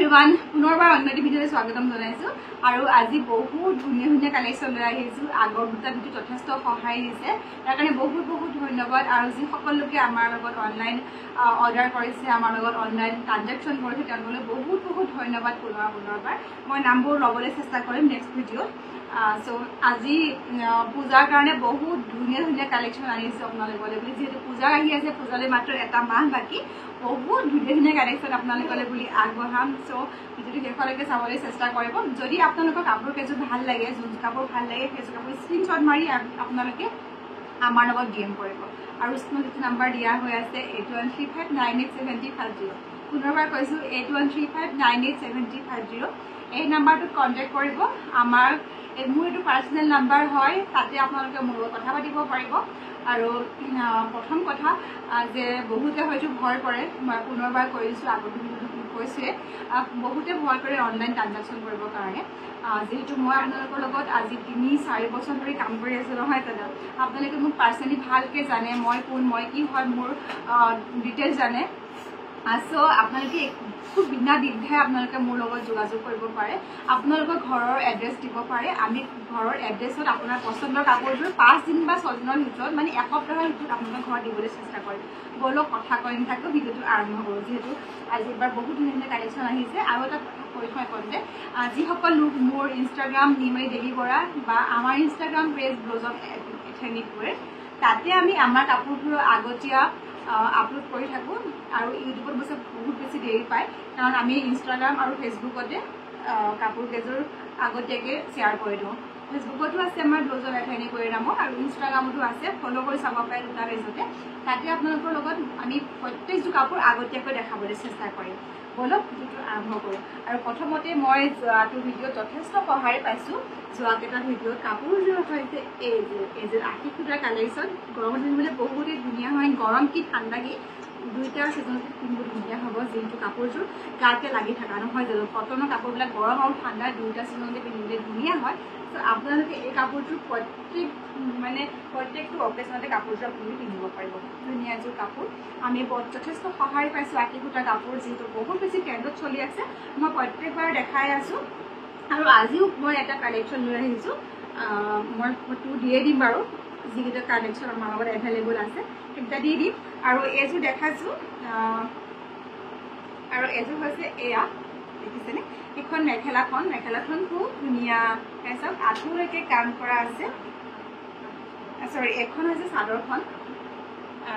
everyone পুনৰবাৰ অন্য এটা ভিডিঅ'লৈ স্বাগতম জনাইছো আৰু আজি বহুত ধুনীয়া কালেকশ্যন লৈ আহিছো আগৰ দুটা ভিডিঅ' যথেষ্ট সহায় দিছে তাৰ কাৰণে বহুত ধন্যবাদ আৰু যি সকল লোকে আমাৰ লগত অনলাইন অৰ্ডাৰ কৰিছে আমাৰ লগত অনলাইন ট্ৰানজেকচন কৰিছে তেওঁলোকলৈ বহুত ধন্যবাদ পুনৰবাৰ মই নামবোৰ ল'বলৈ চেষ্টা কৰিম নেক্সট ভিডিঅ'ত সো আজি পূজাৰ কাৰণে বহুত ধুনীয়া কালেকশ্যন আনিছো আপোনালোকলৈ বুলি যেহেতু পূজা আহি আছে পূজালৈ মাত্ৰ এটা মাহ বাকি বহুত ধুনীয়া কালেকশ্যন আপোনালোকলৈ বুলি আগবঢ়াম সো ভিডিঅ'টো শেষলৈকে চাবলৈ চেষ্টা কৰিব যদি আপোনালোকৰ কাপোৰ কেইযোৰ ভাল লাগে যোন কাপোৰ ভাল লাগে সেইযোৰ কাপোৰ স্ক্ৰীনশ্বট মাৰি আপোনালোকে আমাৰ লগত ডিএম কৰিব আৰু স্ক্ৰীনত যিটো নাম্বাৰ দিয়া হৈ আছে 8135987050 পুনৰবাৰ কৈছো 8135987050 এই নাম্বাৰটোত কণ্টেক্ট কৰিব আমাৰ মোৰ এইটো পাৰ্চনেল নাম্বাৰ হয় তাতে আপোনালোকে মোৰ লগত কথা পাতিব পাৰিব আৰু প্ৰথম কথা যে বহুতে হয়তো ভয় কৰে মই পুনৰবাৰ কৈছো আগৰ কৈছে বহুতে ভয় কৰে অনলাইন ট্ৰানজেকচন কৰিবৰ কাৰণে যেহেতু মই আপোনালোকৰ লগত আজি 3-4 বছৰ ধৰি কাম কৰি আছো নহয় দাদা আপোনালোকে মোক পাৰ্চনেলি ভালকে জানে মই কোন মই কি হয় মোৰ ডিটেইলছ জানে সো আপোনালোকে খুব বিনা দ্বিধাই আপোনালোকে মোৰ লগত যোগাযোগ কৰিব পাৰে আপোনালোকৰ ঘৰৰ এড্ৰেছ দিব পাৰে আমি ঘৰৰ এড্ৰেছত আপোনাৰ পছন্দৰ কাপোৰবোৰ 5 দিন বা 6 দিনৰ ভিতৰত মানে এসপ্তাহৰ ভিতৰত আপোনালোকৰ ঘৰত দিবলৈ চেষ্টা কৰিম বলক কথা কৈ নাথাকো ভিডিঅ'টো আৰম্ভ কৰোঁ যিহেতু আজি এবাৰ বহুত ধুনীয়া কালেকশ্যন আহিছে আৰু এটা কথা কৈ থৈ কওঁতে যিসকল লোক মোৰ ইনষ্টাগ্ৰাম নিমাই দেৱী বৰা বা আমাৰ ইনষ্টাগ্ৰাম পেজ ব্লজত এথেনিকৱে তাতে আমি আমাৰ কাপোৰবোৰ আগতীয়া আপলোড কৰি থাকোঁ আৰু ইউটিউবত বস্তু বহুত বেছি দেৰি পায় কাৰণ আমি ইনষ্টাগ্ৰাম আৰু ফেচবুকতে কাপোৰ কেইযোৰ আগতীয়াকৈ শ্বেয়াৰ কৰি দিওঁ ফেচবুকতো আছে আমাৰ ব্লজৰ এথেনিকৱে নামৰ আৰু ইনষ্টাগ্ৰামতো আছে ফ'ল' কৰি চাব পাৰে দুটা পেজতে তাতে আপোনালোকৰ লগত আমি প্ৰত্যেকযোৰ কাপোৰ আগতীয়াকৈ দেখাবলৈ চেষ্টা কৰিম বলক ভিডিঅ'টো আৰম্ভ কৰোঁ আৰু প্ৰথমতে মই যোৱাটো ভিডিঅ'ত যথেষ্ট সহায় পাইছোঁ যোৱাকেইটা ভিডিঅ'ত কাপোৰযোৰ হৈছে এইযোৰ 80 ফুটৰ কালেকশ্যন গৰমত পিন্ধিবলৈ বহুতেই ধুনীয়া হয় গৰম কি ঠাণ্ডা কি দুইটা ছিজনতে পিন্ধিব ধুনীয়া হ'ব যিহেতু কাপোৰযোৰ গাতে লাগি থকা নহয় জানো কটনৰ কাপোৰবিলাক গৰম আৰু ঠাণ্ডা দুইটা ছিজনতে পিন্ধিবলৈ ধুনীয়া হয় ত' আপোনালোকে এই কাপোৰযোৰ প্ৰত্যেকটো অকেশ্যনতে কাপোৰযোৰ আপুনি পিন্ধিব পাৰিব ধুনীয়া এযোৰ কাপোৰ আমি যথেষ্ট সহায় পাইছোঁ 80 ফুটৰ কাপোৰ যিহেতু বহুত বেছি ট্ৰেণ্ডত চলি আছে মই প্ৰত্যেকবাৰ দেখাই আছোঁ আৰু আজিও মই এটা কালেকশ্যন লৈ আহিছোঁ মই ফটো দিয়ে দিম বাৰু যিকেইটা কালেকশ্যন আমাৰ লগত এভেইলেবল আছে সেইকেইটা দি দিম আৰু এইযোৰ দেখাইছোঁ আৰু এইযোৰ হৈছে এয়া দেখিছেনে এইখন মেখেলাখন খুব ধুনীয়া তাৰপিছত আঁঠুলৈকে কাম কৰা আছে এইখন হৈছে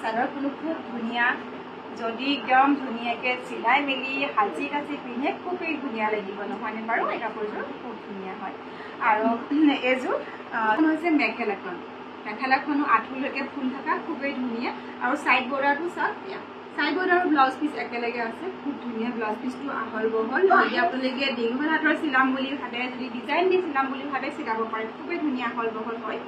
চাদৰখনো খুব ধুনীয়া যদি একদম ধুনীয়াকৈ চিলাই মেলি সাজি কাচি পিন্ধে খুবেই ধুনীয়া লাগিব নহয়নে বাৰু এই কাপোৰযোৰ খুব ধুনীয়া হয় আৰু এইযোৰ হৈছে মেখেলাখনো আঁঠুলৈকে ফুল থকা খুবেই ধুনীয়া আৰু ছাইড বৰ্ডাৰটো চাওক ছাইড বৰ্ডাৰ আৰু ব্লাউজ পিচ একেলগে আছে খুব ধুনীয়া ব্লাউজ পিচটো আহল বহল যদি আপোনালোকে দীঘল হাতৰ চিলাম বুলি ভাবে যদি ডিজাইন দি চিলাম বুলি ভাবে চিলাব পাৰে খুবেই ধুনীয়া আহল বহল হয়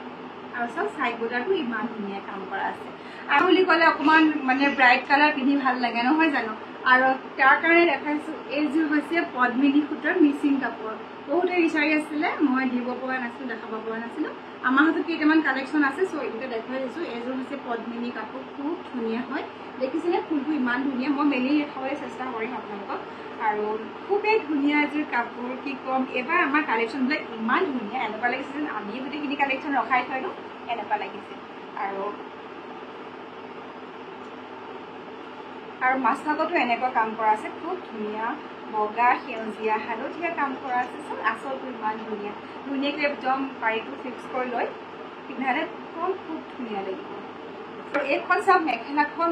আৰু চব ছাইড বৰ্ডাৰটো ইমান ধুনীয়া কাম কৰা আছে আৰু বুলি ক'লে অকণমান মানে ব্ৰাইট কালাৰ পিন্ধি ভাল লাগে নহয় জানো আৰু তাৰ কাৰণে দেখাইছোঁ এইযোৰ হৈছে পদ্মিনী সূতাৰ মিচিং কাপোৰ বহুতে বিচাৰি আছিলে মই দিব পৰা নাছিলোঁ দেখাব পৰা নাছিলোঁ আমাৰ হাতত কেইটামান কালেকশ্যন আছে চ' এইটোকে দেখাই দিছোঁ এইযোৰ হৈছে পদ্মিনী কাপোৰ খুব ধুনীয়া হয় দেখিছেনে ফুলটো ইমান ধুনীয়া মই মেলি দেখাবলৈ চেষ্টা কৰিম আপোনালোকক আৰু খুবেই ধুনীয়া এযোৰ কাপোৰ কি ক'ম এইবাৰ আমাৰ কালেকশ্যনবিলাক ইমান ধুনীয়া এনেকুৱা লাগিছে যেন আমি গোটেইখিনি কালেকশ্যন ৰখাই থৈ দিওঁ এনেকুৱা লাগিছে আৰু মাছভাগতো এনেকুৱা কাম কৰা আছে খুব ধুনীয়া বগা সেউজীয়া হালধীয়া কাম কৰা আছে চব আচলটো ইমান ধুনীয়াকৈ একদম পাৰিটো ফিক্স কৰি লৈ পিন্ধালে খুব ধুনীয়া লাগিব আৰু এইখন চাওক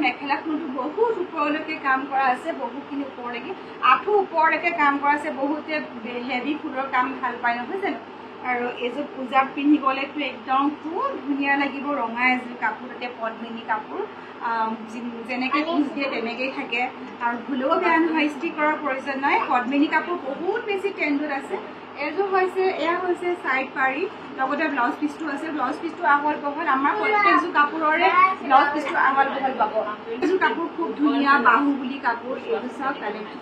মেখেলাখনতো বহুত ওপৰলৈকে কাম কৰা আছে বহুতখিনি ওপৰলৈকে আঁঠু ওপৰলৈকে কাম কৰা আছে বহুতে হেভি ফুলৰ কাম ভাল পায় নহয় জানো আৰু এইযোৰ পূজাত পিন্ধিবলৈতো একদম খুব ধুনীয়া লাগিব ৰঙা এযোৰ কাপোৰ তাতে পদ্মিনী কাপোৰ যেনেকৈ পিচ দিয়ে তেনেকৈয়ে থাকে আৰু ভুলেও বেয়া নহয় ষ্টিকৰৰ প্ৰয়োজন নাই পদ্মিনী কাপোৰ বহুত বেছি ট্ৰেণ্ডত আছে এইযোৰ এয়া হৈছে ছাইড পাৰি লগতে ব্লাউজ পিচটো আছে ব্লাউজ পিচটো আহল বহল আমাৰ প্ৰত্যেকযোৰ কাপোৰৰে ব্লাউজ পিচটো আহল বহল পাব এইযোৰ কাপোৰ খুব ধুনীয়া বাহুবলী কাপোৰ এইযোৰ চাওক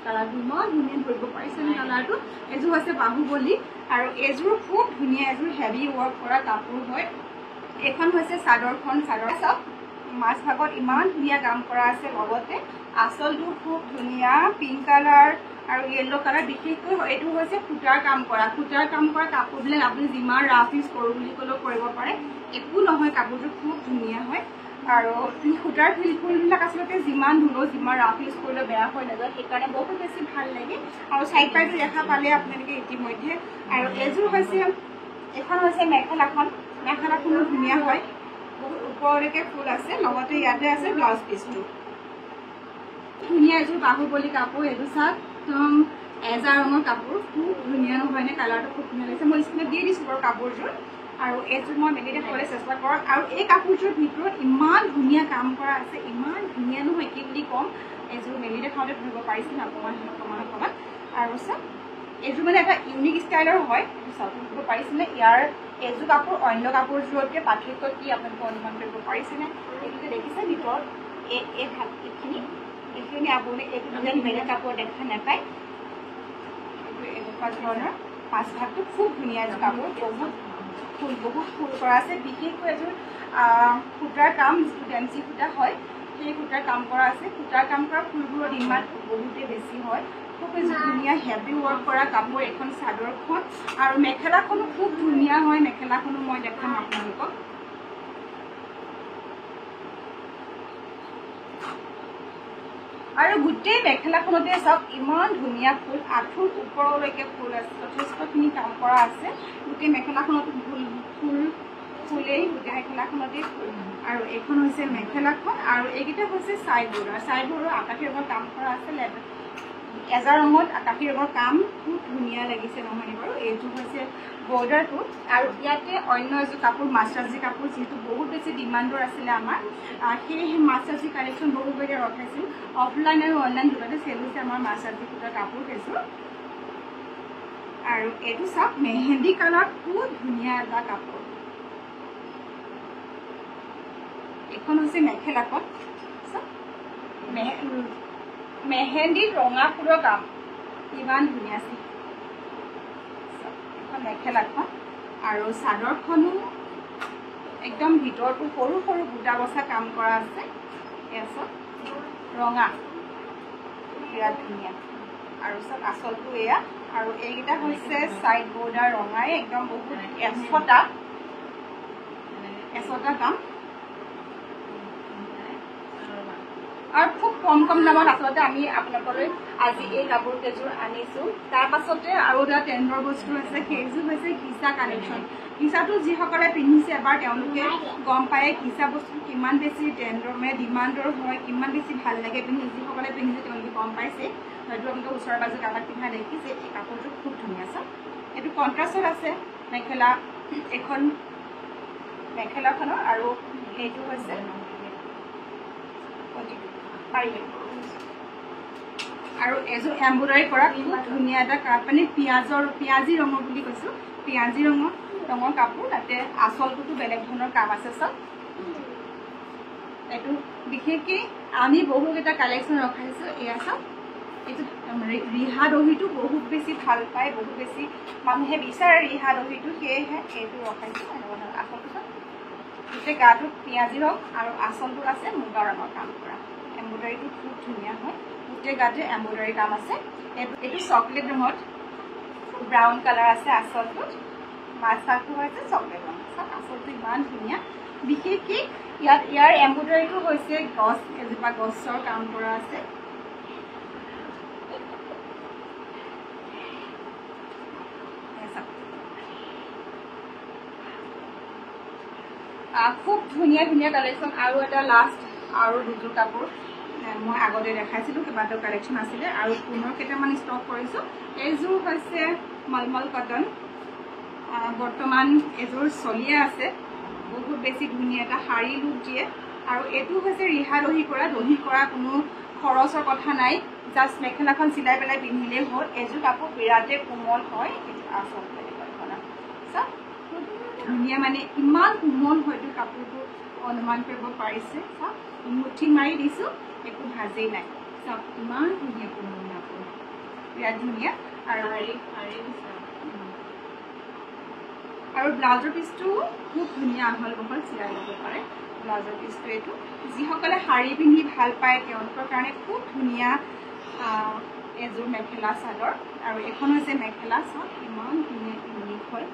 কালাৰটো ইমান ধুনীয়া ধৰিব পাৰিছেনে কালাৰটো এইযোৰ হৈছে বাহুবলী আৰু এইযোৰ খুব ধুনীয়া এযোৰ হেভি ৱৰ্ক কৰা কাপোৰ হয় এইখন হৈছে চাদৰ চাওক মাজভাগত ইমান ধুনীয়া কাম কৰা আছে লগতে আঁচলটো খুব ধুনীয়া পিংক কালাৰ আৰু য়েল্লো কালাৰ বিশেষকৈ এইটো হৈছে সূতাৰ কাম কৰা কাপোৰবিলাক আপুনি যিমান ৰাফ ইউজ কৰোঁ বুলি ক'লেও কৰিব পাৰে একো নহয় কাপোৰটো খুব ধুনীয়া হয় আৰু সূতাৰ ফুলবিলাক আচলতে যিমান ধুলেও যিমান ৰাফ ইউজ কৰিলেও বেয়া হৈ নাযায় সেইকাৰণে বহুত বেছি ভাল লাগে আৰু চাইড পাইটো দেখা পালে আপোনালোকে ইতিমধ্যে আৰু এযোৰ হৈছে এখন হৈছে মেখেলাখনো ধুনীয়া হয় বহুত ওপৰলৈকে ফুল আছে লগতে ইয়াতে আছে ব্লাউজ পিচটো ধুনীয়া এযোৰ বাহুবলী কাপোৰ এইটো চাওক একদম এজা ৰঙৰ কাপোৰ খুব ধুনীয়া নহয়নে কালাৰটো খুব ধুনীয়া লাগিছে মই স্ক্ৰীনত দি দিছোঁ বাৰু কাপোৰযোৰ আৰু এইযোৰ মই মেলি দেখাবলৈ চেষ্টা কৰক আৰু এই কাপোৰযোৰ ভিতৰত ইমান ধুনীয়া কাম কৰা আছে ইমান ধুনীয়া নহয় কি বুলি ক'ম এইযোৰ মেলি দেখাওঁতে ধৰিব পাৰিছিল অকণমান আৰু চাওক এইযোৰ মানে এটা ইউনিক ষ্টাইলৰ হয় চাওক ধৰিব পাৰিছেনে ইয়াৰ এইযোৰ কাপোৰ অন্য কাপোৰযোৰতকৈ পাৰ্থক্য কি আপোনালোকে অনুমান কৰিব পাৰিছেনে এইটোকে দেখিছে ভিতৰত এইখিনি আপুনি এইটো যেন বেলেগ কাপোৰ দেখা নাপায় এনেকুৱা ধৰণৰ পাঁচভাগটো খুব ধুনীয়া এযোৰ কাপোৰ বহুত ফুল কৰা আছে বিশেষকৈ এযোৰ সূতাৰ কাম যিটো ডেঞ্চি সূতা হয় সেই সূতাৰ কাম কৰা আছে সূতাৰ কাম কৰা ফুলবোৰৰ ডিমাণ্ড বহুতেই বেছি হয় খুব এযোৰ ধুনীয়া হেভি ৱৰ্ক কৰা কাপোৰ এখন চাদৰখন আৰু মেখেলাখনো খুব ধুনীয়া হয় মেখেলাখনো মই দেখাম আপোনালোকক আৰু গোটেই মেখেলাখনতে চাওক ইমান ধুনীয়া ফুল আঁঠুৰ ওপৰলৈকে ফুল আছে যথেষ্টখিনি কাম কৰা আছে গোটেই মেখেলাখনতো ফুলেই গোটেই মেখেলাখনতেই ফুল আৰু এইখন হৈছে মেখেলাখন আৰু এইকেইটা হৈছে চাইড বৰ্ডাৰ আকাশী ৰঙৰ কাম কৰা আছে এজা ৰঙত আকাশী ৰঙৰ কাম খুব ধুনীয়া লাগিছে নহয়নে বাৰু এইযোৰ হৈছে বৰ্ডাৰটো আৰু ইয়াতে অন্য এযোৰ কাপোৰ মাষ্টাৰজি কাপোৰ যিহেতু বহুত বেছি ডিমাণ্ডৰ আছিলে আমাৰ সেই মাষ্টাৰজি কালেকশ্যন বহুতলৈকে ৰখাইছিল অফলাইন আৰু অনলাইন দুটাতে চেল হৈছে আমাৰ মাষ্টাৰজি সূতাৰ কাপোৰ সেইযোৰ আৰু এইটো চাওক মেহেন্দি কালাৰ খুব ধুনীয়া এটা কাপোৰ এইখন হৈছে মেখেলাখন মেহেন্দিত ৰঙা ফুলৰ কাম ইমান ধুনীয়া আছে এখন মেখেলাখন আৰু চাদৰখনো একদম ভিতৰতো সৰু সৰু বুটা বচা কাম কৰা আছে এয়া চাওক ৰঙা বিৰাট ধুনীয়া আৰু চাওক আচলটো এয়া আৰু এইকেইটা হৈছে চাইড বৰ্ডাৰ ৰঙাই একদম বহুত এচটা কাম আৰু খুব কম দামত আচলতে আমি আপোনালোকলৈ আজি এই কাপোৰ কেইযোৰ আনিছোঁ তাৰ পাছতে আৰু এটা ট্ৰেণ্ডৰ বস্তু আছে সেইযোৰ হৈছে ঘিচা কালেকশ্যন ঘিচাটো যিসকলে পিন্ধিছে এবাৰ তেওঁলোকে গম পায় ঘিচা বস্তু কিমান বেছি ট্ৰেণ্ডৰ মানে ডিমাণ্ডৰ হয় কিমান বেছি ভাল লাগে পিন্ধি যিসকলে পিন্ধিছে তেওঁলোকে গম পাইছে হয়তো আপোনালোকে ওচৰে পাজৰে কাৰোবাক পিন্ধা দেখিছে এই কাপোৰযোৰ খুব ধুনীয়া আছে এইটো কণ্ট্ৰাষ্টত আছে এইখন মেখেলাখনৰ আৰু এইটো হৈছে আৰু এযোৰ এম্ব্ৰইডাৰী কৰা খুব ধুনীয়া এটা মানে পিঁয়াজী ৰঙৰ বুলি কৈছোঁ পিঁয়াজী ৰঙৰ কাপোৰ তাতে আচলটোতো বেলেগ ধৰণৰ কাম আছে চব এইটো বিশেষকৈ আমি বহুকেইটা কালেকশ্যন ৰখাইছোঁ এয়া চাওক এইটো ৰিহা দহিটো বহুত বেছি ভাল পায় বহুত বেছি মানুহে বিচাৰে ৰিহা দহিটো সেয়েহে এইটো ৰখাইছোঁ আচলটো চাওক গোটেই গাটো পিঁয়াজী ৰং আৰু আচলটো আছে মুগা ৰঙৰ কাম কৰা এম্ব্ৰইডাৰীটো খুব ধুনীয়া হয় গোটেই গাতে এম্ব্ৰইডাৰী কাম আছে এইটো চকলেট ৰঙত ব্ৰাউন কালাৰ আছে আচলটোত মাছাটো হৈছে চকলেট ৰং চাওক আচলটো ইমান ধুনীয়া বিশেষকৈ ইয়াৰ এম্ব্ৰইডাৰীটো হৈছে এজোপা গছৰ কাম কৰা আছে খুব ধুনীয়া কালেকশ্যন আৰু এটা লাষ্ট আৰু দুযোৰ কাপোৰ মই আগতে দেখাইছিলোঁ কেইবাটাও কালেকশ্যন আছিলে আৰু পুনৰ কেইটামান ষ্টক কৰিছোঁ এইযোৰ হৈছে মলমল কটন বৰ্তমান এযোৰ চলিয়ে আছে বহুত বেছি ধুনীয়া এটা শাৰী লুক দিয়ে আৰু এইটো হৈছে ৰিহা দহি কৰা কোনো খৰচৰ কথা নাই জাষ্ট মেখেলাখন চিলাই পেলাই পিন্ধিলেই হ'ল এইযোৰ কাপোৰ বিৰাটেই কোমল হয় আচলতে চাওক ধুনীয়া মানে ইমান কোমল হয়তো কাপোৰটো অনুমান কৰিব পাৰিছে চাওক মুঠি মাৰি দিছোঁ একো ভাজেই নাই চাওক ইমান ধুনীয়া কোমল কাপোৰ বিৰাট ধুনীয়া আৰু ব্লাউজৰ পিচটো খুব ধুনীয়া আহল বহল চিলাই ল'ব পাৰে ব্লাউজৰ পিচটো এইটো যিসকলে শাৰী পিন্ধি ভাল পায় তেওঁলোকৰ কাৰণে খুব ধুনীয়া এযোৰ মেখেলা চাদৰ আৰু এখন হৈছে মেখেলা চাদৰ ইমান ধুনীয়া ইউনিক হয়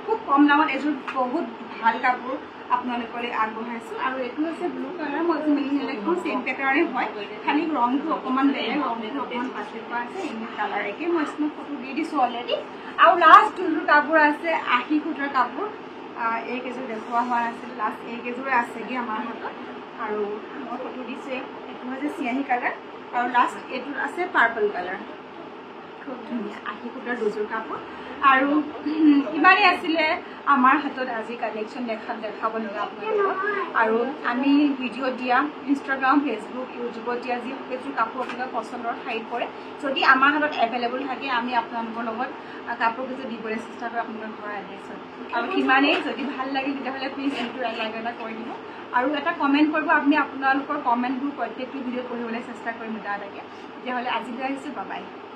খুব কম দামত এযোৰ বহুত ভাল কাপোৰ আপোনালোকলৈ আগবঢ়াইছোঁ আৰু এইটো হৈছে ব্লু কালাৰ মই মিলিখন চেম পেটাৰ্ণে হয় খালি ৰংটো অকণমান বেলেগ ৰংটো অকণমান পাছত পৰা আছে ইউনিক কালাৰ একে মই স্ক্ৰীনত ফটো দি দিছোঁ অলৰেডি আৰু লাষ্ট যোনটো কাপোৰ আছে 80 ফুটৰ কাপোৰ এইকেইযোৰ দেখুওৱা হোৱা নাছিল লাষ্ট এইকেইযোৰে আছেগৈ আমাৰ হাতত আৰু মই ফটো দিছোঁ এইটো হৈছে চিয়াহী কালাৰ আৰু লাষ্ট এইটো আছে পাৰ্পল কালাৰ খুব ধুনীয়া 80 ফুটৰ দুযোৰ কাপোৰ আৰু ইমানেই আছিলে আমাৰ হাতত আজি কালেকশ্যন দেখাব লগা আপোনালোকক আৰু আমি ভিডিঅ' দিয়া ইনষ্টাগ্ৰাম ফেচবুক ইউটিউবত দিয়া যিকেইযোৰ কাপোৰ আপোনালোকৰ পচন্দৰ ঠাইত পৰে যদি আমাৰ হাতত এভেইলেবল থাকে আমি আপোনালোকৰ লগত কাপোৰকেইযোৰ দিবলৈ চেষ্টা কৰোঁ আপোনালোকৰ ঘৰৰ এড্ৰেছত আৰু সিমানেই যদি ভাল লাগে তেতিয়াহ'লে প্লিজ এইটো লাইক এটা কৰি দিব আৰু এটা কমেণ্ট কৰিব আমি আপোনালোকৰ কমেণ্টবোৰ প্ৰত্যেকটো ভিডিঅ'ত পঢ়িবলৈ চেষ্টা কৰিম এটা এটাকৈ তেতিয়াহ'লে আজিলৈ আহিছোঁ বাই বাই